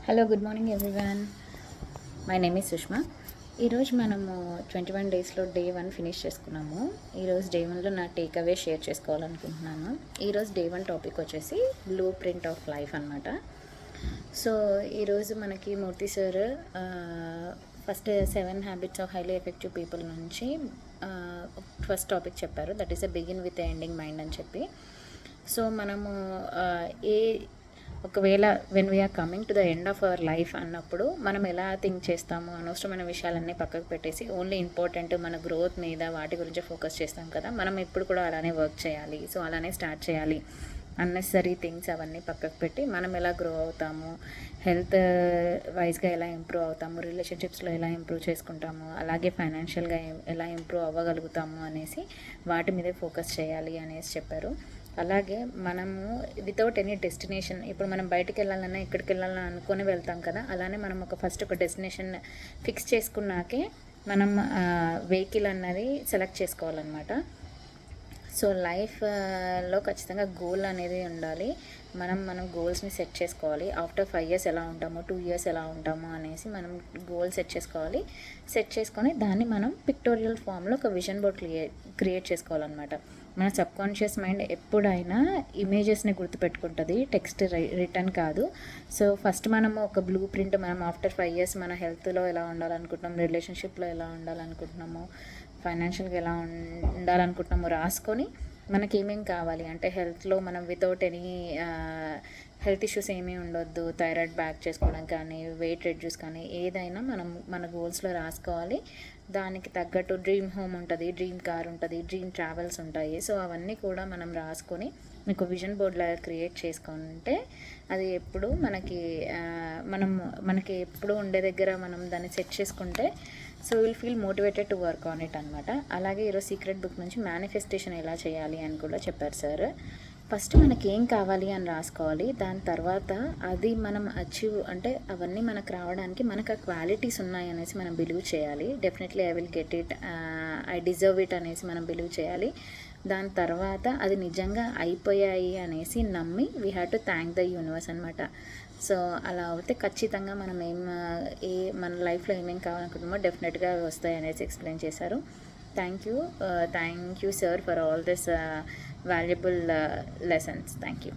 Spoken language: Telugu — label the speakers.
Speaker 1: Hello, good morning everyone. My name is Sushma. ఈరోజు మనము 21 డేస్లో డే 1 ఫినిష్ చేసుకున్నాము. ఈరోజు డే 1లో నా టేక్ అవే షేర్ చేసుకోవాలనుకుంటున్నాను. ఈరోజు డే 1 టాపిక్ వచ్చేసి బ్లూ ప్రింట్ ఆఫ్ లైఫ్ అనమాట. సో ఈరోజు మనకి Murthy sir first 7 habits of highly effective people నుంచి ఫస్ట్ టాపిక్ చెప్పారు. That is a begin with ending mind అని చెప్పి. సో మనము ఒకవేళ when we are coming to the end of our life అన్నప్పుడు మనం ఎలా థింక్ చేస్తాము, అనవసరమైన విషయాలన్నీ పక్కకు పెట్టేసి ఓన్లీ ఇంపార్టెంట్ మన గ్రోత్ మీద వాటి గురించి ఫోకస్ చేస్తాం కదా. మనం ఇప్పుడు కూడా అలానే వర్క్ చేయాలి, సో అలానే స్టార్ట్ చేయాలి. అన్నెసరీ థింగ్స్ అవన్నీ పక్కకు పెట్టి మనం ఎలా గ్రో అవుతాము, హెల్త్ వైజ్గా ఎలా ఇంప్రూవ్ అవుతాము, రిలేషన్షిప్స్లో ఎలా ఇంప్రూవ్ చేసుకుంటాము, అలాగే ఫైనాన్షియల్గా ఎలా ఇంప్రూవ్ అవ్వగలుగుతాము అనేసి వాటి మీదే ఫోకస్ చేయాలి అనేసి చెప్పారు. అలాగే మనము వితౌట్ ఎనీ డెస్టినేషన్, ఇప్పుడు మనం బయటికి వెళ్ళాలన్నా ఎక్కడికి వెళ్ళాలన్నా అనుకొని వెళ్తాం కదా, అలానే మనం ఫస్ట్ ఒక డెస్టినేషన్ ఫిక్స్ చేసుకున్నాకే మనం వెహికల్ అన్నది సెలెక్ట్ చేసుకోవాలన్నమాట. సో లైఫ్లో ఖచ్చితంగా గోల్ అనేది ఉండాలి. మనం గోల్స్ని సెట్ చేసుకోవాలి. ఆఫ్టర్ 5 ఇయర్స్ ఎలా ఉంటాము, 2 ఇయర్స్ ఎలా ఉంటాము అనేసి మనం గోల్ సెట్ చేసుకోవాలి. సెట్ చేసుకొని దాన్ని మనం పిక్టోరియల్ ఫామ్లో ఒక విజన్ బోర్డ్ క్రియేట్ చేసుకోవాలన్నమాట. మన సబ్కాన్షియస్ మైండ్ ఎప్పుడైనా ఇమేజెస్ని గుర్తుపెట్టుకుంటుంది, టెక్స్ట్ రిటర్న్ కాదు. సో ఫస్ట్ మనము ఒక బ్లూ ప్రింట్, మనం ఆఫ్టర్ 5 ఇయర్స్ మన హెల్త్లో ఎలా ఉండాలనుకుంటున్నాము, రిలేషన్షిప్లో ఎలా ఉండాలనుకుంటున్నాము, ఫైనాన్షియల్గా ఎలా ఉండాలనుకుంటున్నామో రాసుకొని మనకి ఏమేమి కావాలి అంటే హెల్త్లో మనం వితౌట్ ఎనీ హెల్త్ ఇష్యూస్ ఏమీ ఉండొద్దు, థైరాయిడ్ బ్యాక్ చేసుకోవడం కానీ, వెయిట్ రెడ్యూస్ కానీ ఏదైనా మనం మన గోల్స్లో రాసుకోవాలి. దానికి తగ్గట్టు డ్రీమ్ హోమ్ ఉంటుంది, డ్రీమ్ కార్ ఉంటుంది, డ్రీమ్ ట్రావెల్స్ ఉంటాయి. సో అవన్నీ కూడా మనం రాసుకొని మీకు విజన్ బోర్డ్ లాగా క్రియేట్ చేసుకుంటే అది ఎప్పుడు మనకి ఎప్పుడు ఉండే దగ్గర మనం దాన్ని సెట్ చేసుకుంటే so will feel motivated to work on it అనమాట. అలాగే ఈరోజు సీక్రెట్ బుక్ నుంచి మేనిఫెస్టేషన్ ఎలా చేయాలి అని కూడా చెప్పారు సార్. ఫస్ట్ మనకి ఏం కావాలి అని రాసుకోవాలి. దాని తర్వాత అది మనం అచీవ్ అంటే అవన్నీ మనకు రావడానికి మనకు ఆ క్వాలిటీస్ ఉన్నాయి అనేసి మనం బిలీవ్ చేయాలి. Definitely I will get it, I deserve it అనేసి మనం బిలీవ్ చేయాలి. దాని తర్వాత అది నిజంగా అయిపోయాయి అనేసి నమ్మి we have to thank the universe అనమాట. సో అలా అయితే ఖచ్చితంగా మనం మన లైఫ్లో ఏమేమి కావాలనుకుంటున్నామో డెఫినెట్గా వస్తాయి అనేసి ఎక్స్ప్లెయిన్ చేశారు. Thank you sir for all this valuable lessons. Thank you.